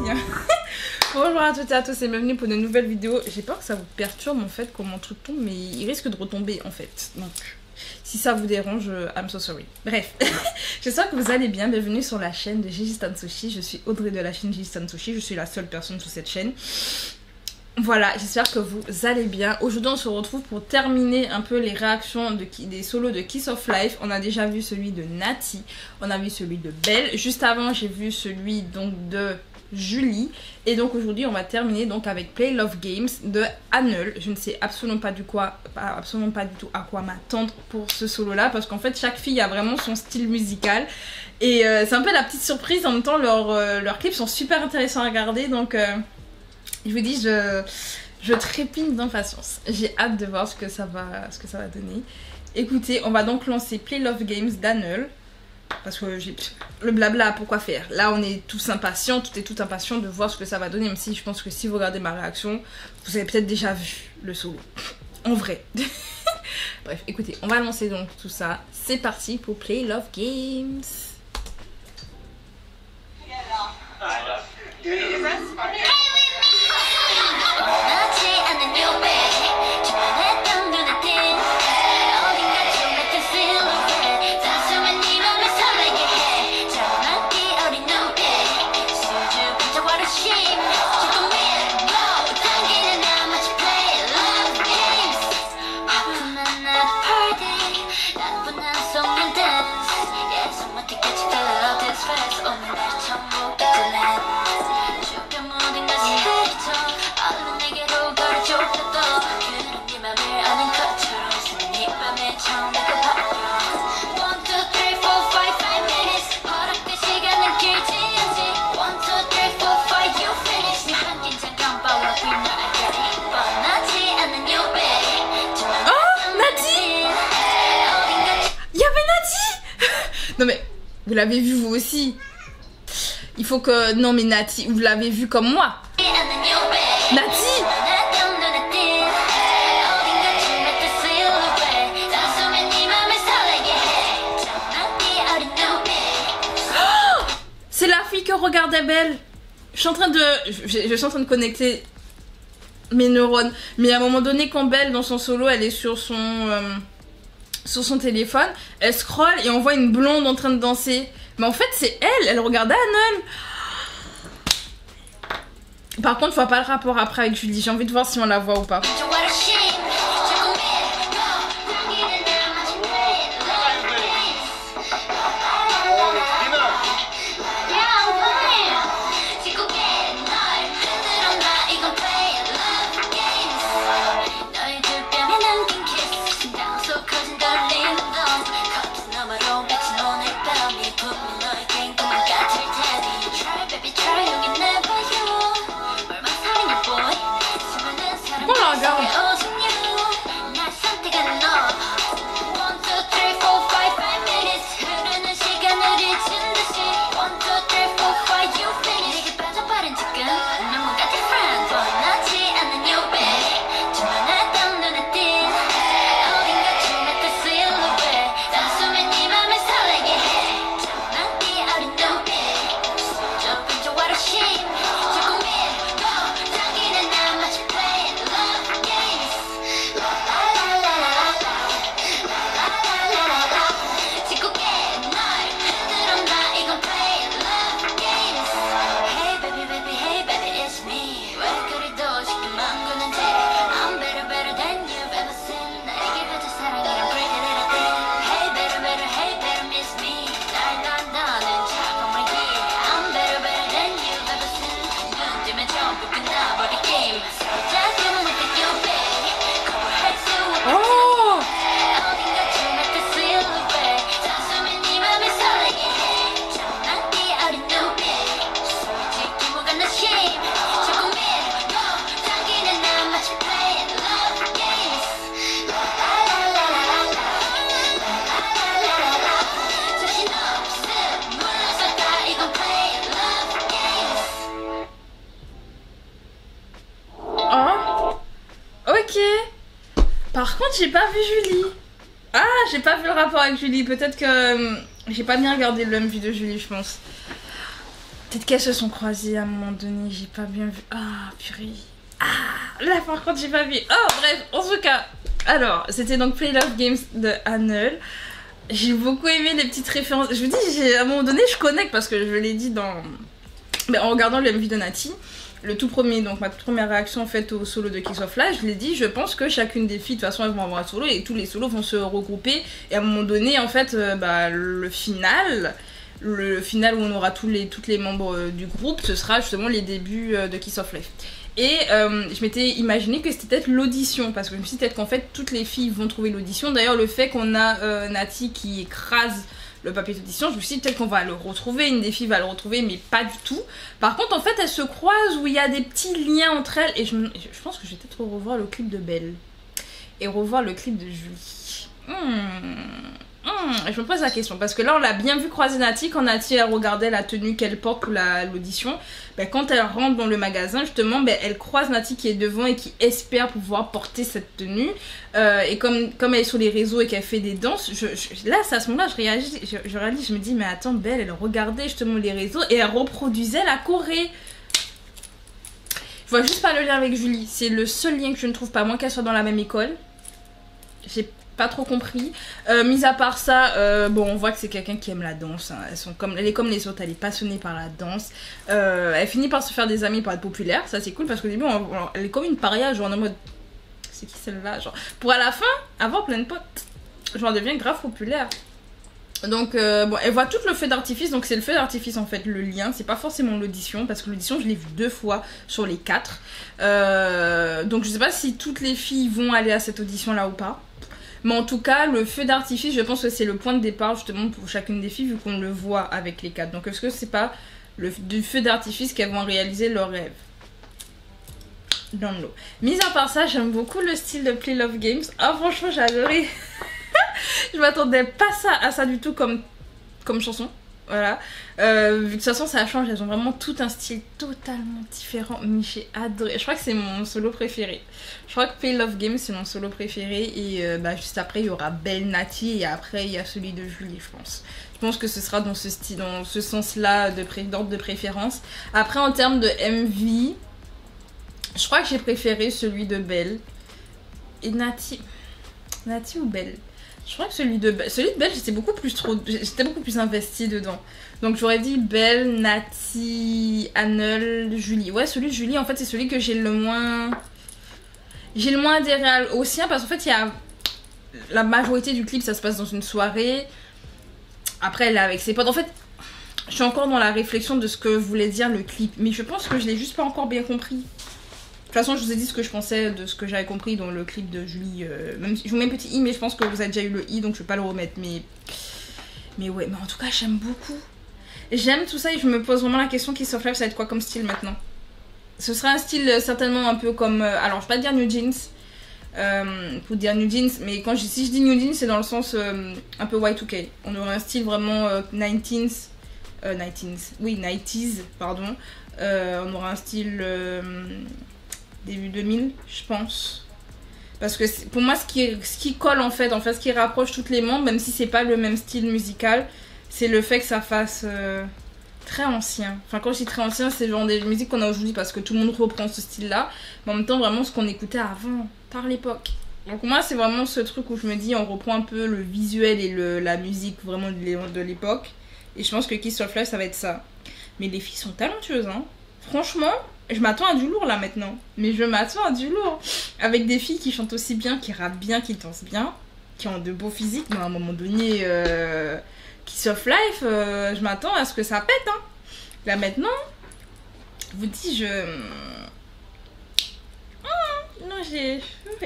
bien. Bonjour à toutes et à tous et bienvenue pour une nouvelle vidéo. J'ai peur que ça vous perturbe en fait quand mon truc tombe, mais il risque de retomber en fait. Donc si ça vous dérange, I'm so sorry. Bref, j'espère que vous allez bien. Bienvenue sur la chaîne de Gigi Stan Sushi. Je suis Audrey de la chaîne Gigi Stan Sushi. Je suis la seule personne sur cette chaîne. Voilà, j'espère que vous allez bien. Aujourd'hui on se retrouve pour terminer un peu les réactions des solos de Kiss of Life. On a déjà vu celui de Nati, on a vu celui de Belle. Juste avant j'ai vu celui donc de Julie. Et donc aujourd'hui on va terminer donc avec Play Love Games de Annel. Je ne sais absolument pas du tout à quoi m'attendre pour ce solo là, parce qu'en fait chaque fille a vraiment son style musical. Et c'est un peu la petite surprise, en même temps leurs clips sont super intéressants à regarder. Donc je vous dis, je trépigne d'impatience. J'ai hâte de voir ce que ça va donner. Écoutez, on va donc lancer Play Love Games d'Annel. Parce que j'ai le blabla, pourquoi faire? Là, on est tous impatients, tout est tout impatient de voir ce que ça va donner. Même si je pense que si vous regardez ma réaction, vous avez peut-être déjà vu le solo. En vrai. Bref, écoutez, on va lancer donc tout ça. C'est parti pour Play Love Games. Non mais, vous l'avez vu vous aussi. Il faut que... Non mais Nati, vous l'avez vu comme moi. Nati. Oh, c'est la fille que regardait Belle. Je suis en train de connecter mes neurones. Mais à un moment donné, quand Belle, dans son solo, elle est sur son téléphone, elle scrolle et on voit une blonde en train de danser. Mais en fait c'est elle regardait Annel. Par contre faut pas le rapport après avec Julie, j'ai envie de voir si on la voit ou pas. Par contre, j'ai pas vu Julie. Ah, j'ai pas vu le rapport avec Julie. Peut-être que j'ai pas bien regardé le MV de Julie, je pense. Peut-être qu'elles se sont croisées à un moment donné, j'ai pas bien vu. Ah, purée. Ah, là par contre, j'ai pas vu. Oh, bref, en tout cas. Alors, c'était donc Play Love Games de Annelle. J'ai beaucoup aimé les petites références. Je vous dis, à un moment donné, je connecte parce que je l'ai dit dans... Ben, en regardant le MV de Nati, le tout premier, donc ma toute première réaction en fait au solo de Kiss of Life, je l'ai dit, je pense que chacune des filles, de toute façon, elles vont avoir un solo et tous les solos vont se regrouper. Et à un moment donné, en fait, le final où on aura toutes les membres du groupe, ce sera justement les débuts de Kiss of Life. Et je m'étais imaginé que c'était peut-être l'audition, parce que je me suis dit peut-être qu'en fait toutes les filles vont trouver l'audition. D'ailleurs le fait qu'on a Nati qui écrase le papier d'audition, je me suis dit peut-être qu'on va le retrouver, une des filles va le retrouver, mais pas du tout. Par contre en fait elles se croisent où il y a des petits liens entre elles, et je pense que je vais peut-être revoir le clip de Belle et revoir le clip de Julie. Je me pose la question parce que là on l'a bien vu croiser Nati quand Nati elle regardait la tenue qu'elle porte pour l'audition. Ben, quand elle rentre dans le magasin justement, ben, elle croise Nati qui est devant et qui espère pouvoir porter cette tenue. Et comme elle est sur les réseaux et qu'elle fait des danses, là c'est à ce moment là je réagis, je me dis mais attends, Belle elle regardait justement les réseaux et elle reproduisait la Corée. Je vois juste pas le lien avec Julie, c'est le seul lien que je ne trouve pas, moins qu'elle soit dans la même école. J'ai pas trop compris. Mis à part ça, bon, on voit que c'est quelqu'un qui aime la danse. Hein. Elle est comme les autres, elle est passionnée par la danse. Elle finit par se faire des amis, par être populaire. Ça, c'est cool parce qu'au début, elle est comme une paria, genre en mode. C'est qui celle-là? Genre, pour à la fin, avoir plein de potes. Genre, elle devient grave populaire. Donc, bon, elle voit tout le feu d'artifice. Donc, c'est le feu d'artifice en fait, le lien. C'est pas forcément l'audition parce que l'audition, je l'ai vu 2 fois sur les 4. Donc, je sais pas si toutes les filles vont aller à cette audition-là ou pas. Mais en tout cas, le feu d'artifice, je pense que c'est le point de départ justement pour chacune des filles vu qu'on le voit avec les 4. Donc est-ce que c'est pas du feu d'artifice qu'elles vont réaliser leur rêve? Dans l'eau. Mis à part ça, j'aime beaucoup le style de Play Love Games. Ah franchement, j'ai adoré. Je m'attendais pas à ça du tout comme chanson. Voilà. De toute façon, ça change. Elles ont vraiment tout un style totalement différent. Mais j'ai adoré. Je crois que c'est mon solo préféré. Je crois que Play Love Game, c'est mon solo préféré. Et juste après, il y aura Belle, Nati. Et après, il y a celui de Julie, je pense. Je pense que ce sera dans ce style, dans ce sens-là d'ordre de préférence. Après, en termes de MV, je crois que j'ai préféré celui de Belle. Et Nati. Nati ou Belle? Je crois que celui de Belle, j'étais beaucoup plus investie dedans. Donc j'aurais dit Belle, Nati, Annelle, Julie. Ouais, celui de Julie, en fait, c'est celui que j'ai le moins adhéré au sien. Parce qu'en fait, il y a la majorité du clip, ça se passe dans une soirée. Après, elle est avec ses potes. En fait, je suis encore dans la réflexion de ce que voulait dire le clip. Mais je pense que je l'ai juste pas encore bien compris. De toute façon, je vous ai dit ce que je pensais de ce que j'avais compris dans le clip de Julie. Même si je vous mets un petit i, mais je pense que vous avez déjà eu le i, donc je vais pas le remettre. Mais ouais, mais en tout cas, j'aime beaucoup. J'aime tout ça et je me pose vraiment la question Kiss of Life, ça va être quoi comme style maintenant? Ce sera un style certainement un peu comme... alors, je vais pas dire New Jeans. Pour dire New Jeans, mais si je dis New Jeans, c'est dans le sens un peu Y2K. On aura un style vraiment 90s. 90s, pardon. On aura un style... début 2000, je pense. Parce que pour moi, ce qui colle en fait, ce qui rapproche toutes les membres, même si c'est pas le même style musical, c'est le fait que ça fasse très ancien. Enfin, quand je dis très ancien, c'est genre des musiques qu'on a aujourd'hui parce que tout le monde reprend ce style-là. Mais en même temps, vraiment ce qu'on écoutait avant, par l'époque. Donc moi, c'est vraiment ce truc où je me dis, on reprend un peu le visuel et la musique vraiment de l'époque. Et je pense que Kiss of Life, ça va être ça. Mais les filles sont talentueuses, hein. Franchement, je m'attends à du lourd là maintenant. Mais je m'attends à du lourd. Avec des filles qui chantent aussi bien, qui rappent bien, qui dansent bien, qui ont de beaux physiques. Mais à un moment donné, Kiss of Life, je m'attends à ce que ça pète. Hein. Là maintenant, je vous dis, non,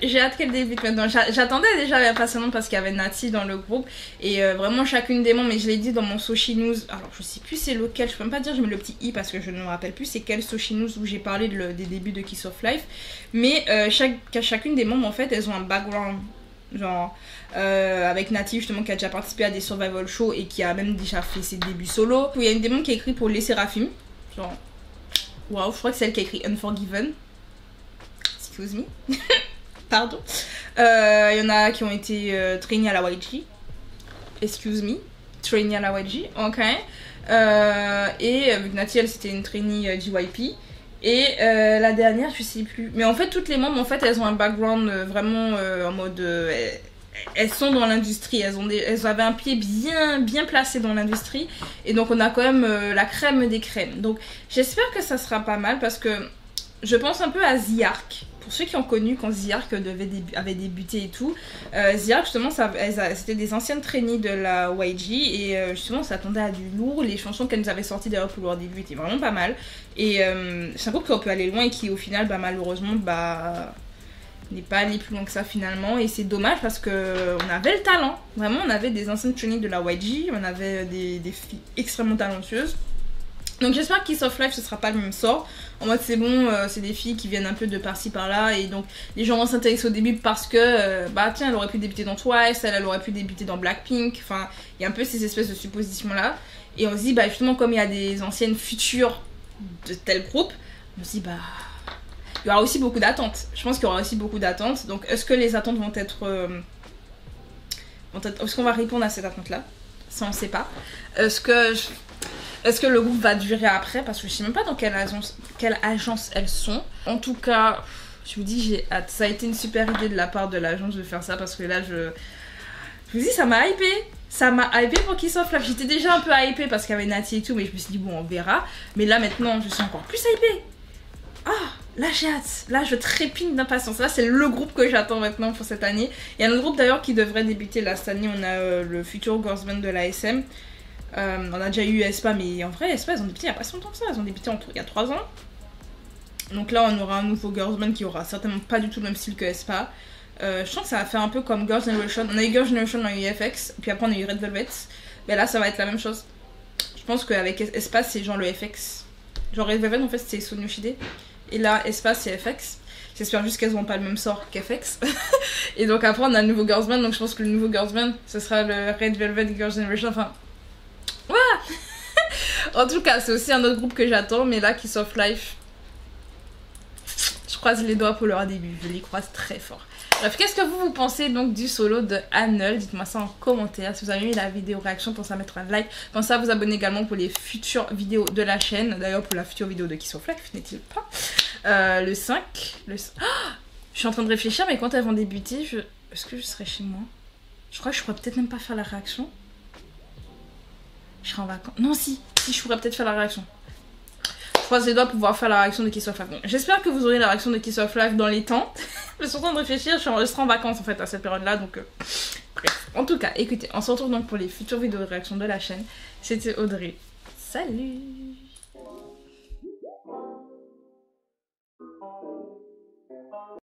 j'ai hâte qu'elle débute maintenant. J'attendais déjà impatiemment parce qu'il y avait Nati dans le groupe. Et vraiment chacune des membres, mais je l'ai dit dans mon Soshi News. Alors je sais plus c'est lequel, je peux même pas dire, je mets le petit i parce que je ne me rappelle plus c'est quel Soshi News où j'ai parlé des débuts de Kiss of Life. Mais chacune des membres en fait, elles ont un background. Genre avec Nati justement qui a déjà participé à des survival shows et qui a même déjà fait ses débuts solo. Il y a une des membres qui a écrit pour Les Séraphim. Genre, waouh, je crois que c'est elle qui a écrit Unforgiven. Excuse me. Pardon. Il y en a qui ont été trainés à la YG. Excuse me. Trainés à la YG. Ok. Vu que Nati, elle, c'était une trainee JYP. Et la dernière, je sais plus. Mais en fait, toutes les membres, en fait, elles ont un background vraiment en mode... elles sont dans l'industrie, elles avaient un pied bien placé dans l'industrie. Et donc, on a quand même la crème des crèmes. Donc, j'espère que ça sera pas mal parce que je pense un peu à Z-Arc. Pour ceux qui ont connu quand Z-Arc avait débuté et tout, Z-Arc justement, c'était des anciennes trainees de la YG et justement, on s'attendait à du lourd. Les chansons qu'elles nous avaient sorties d'ailleurs pour leur début étaient vraiment pas mal. Et c'est un groupe qui peut aller loin et qui au final, malheureusement, n'est pas allé plus loin que ça finalement. Et c'est dommage parce que on avait le talent. Vraiment, on avait des anciennes trainees de la YG, on avait des filles extrêmement talentueuses. Donc j'espère que Kiss of Life ce sera pas le même sort. En mode c'est bon, c'est des filles qui viennent un peu de par-ci par-là. Et donc les gens vont s'intéresser au début parce que tiens, elle aurait pu débuter dans Twice, elle aurait pu débuter dans Blackpink. Enfin, il y a un peu ces espèces de suppositions là. Et on se dit justement comme il y a des anciennes futures de tel groupe, on se dit il y aura aussi beaucoup d'attentes. Je pense qu'il y aura aussi beaucoup d'attentes. Donc est-ce que les attentes vont être... est-ce qu'on va répondre à cette attente là? Ça on sait pas. Est-ce que le groupe va durer après? Parce que je sais même pas dans quelle agence elles sont. En tout cas, je vous dis, j'ai hâte. Ça a été une super idée de la part de l'agence de faire ça. Parce que là, je vous dis, ça m'a hypé. Ça m'a hypé pour Kiss of Life. J'étais déjà un peu hypé parce qu'il y avait Nati et tout. Mais je me suis dit, bon, on verra. Mais là, maintenant, je suis encore plus hypée. Ah, là, j'ai hâte. Là, je trépigne d'impatience. Là, c'est le groupe que j'attends maintenant pour cette année. Il y a un autre groupe d'ailleurs qui devrait débuter là cette année. On a le futur girls band de l'ASM. On a déjà eu aespa, mais en vrai, aespa, elles ont débuté il n'y a pas si longtemps que ça. Elles ont débuté il y a 3 ans. Donc là, on aura un nouveau girls band qui aura certainement pas du tout le même style que aespa. Je sens que ça va faire un peu comme Girls' Generation. On a eu Girls' Generation, on a eu FX, puis après on a eu Red Velvet. Mais là, ça va être la même chose. Je pense qu'avec aespa, c'est genre le FX. Genre Red Velvet, en fait, c'est Son Yoshide. Et là, aespa, c'est FX. J'espère juste qu'elles n'ont pas le même sort qu'FX. Et donc après, on a le nouveau girls band. Donc je pense que le nouveau girls band, ce sera le Red Velvet Girls' Generation. Enfin... En tout cas, c'est aussi un autre groupe que j'attends, mais là, Kiss of Life, je croise les doigts pour leur début, je les croise très fort. Bref, qu'est-ce que vous pensez donc du solo de Annul? Dites-moi ça en commentaire. Si vous avez aimé la vidéo réaction, pensez à mettre un like. Pensez à vous abonner également pour les futures vidéos de la chaîne. D'ailleurs, pour la future vidéo de Kiss of Life, n'est-il pas le 5. Oh, je suis en train de réfléchir, mais quand elles vont débuter, est-ce que je serai chez moi? Je crois que je pourrais peut-être même pas faire la réaction. Je serai en vacances. Non, si je pourrais peut-être faire la réaction. Je croise les doigts pour pouvoir faire la réaction de Kiss of Life. Bon, j'espère que vous aurez la réaction de Kiss of Life dans les temps. Je suis en train de réfléchir, je serai en vacances en fait à cette période-là, donc bref. En tout cas, écoutez, on se retrouve donc pour les futures vidéos de réaction de la chaîne. C'était Audrey. Salut!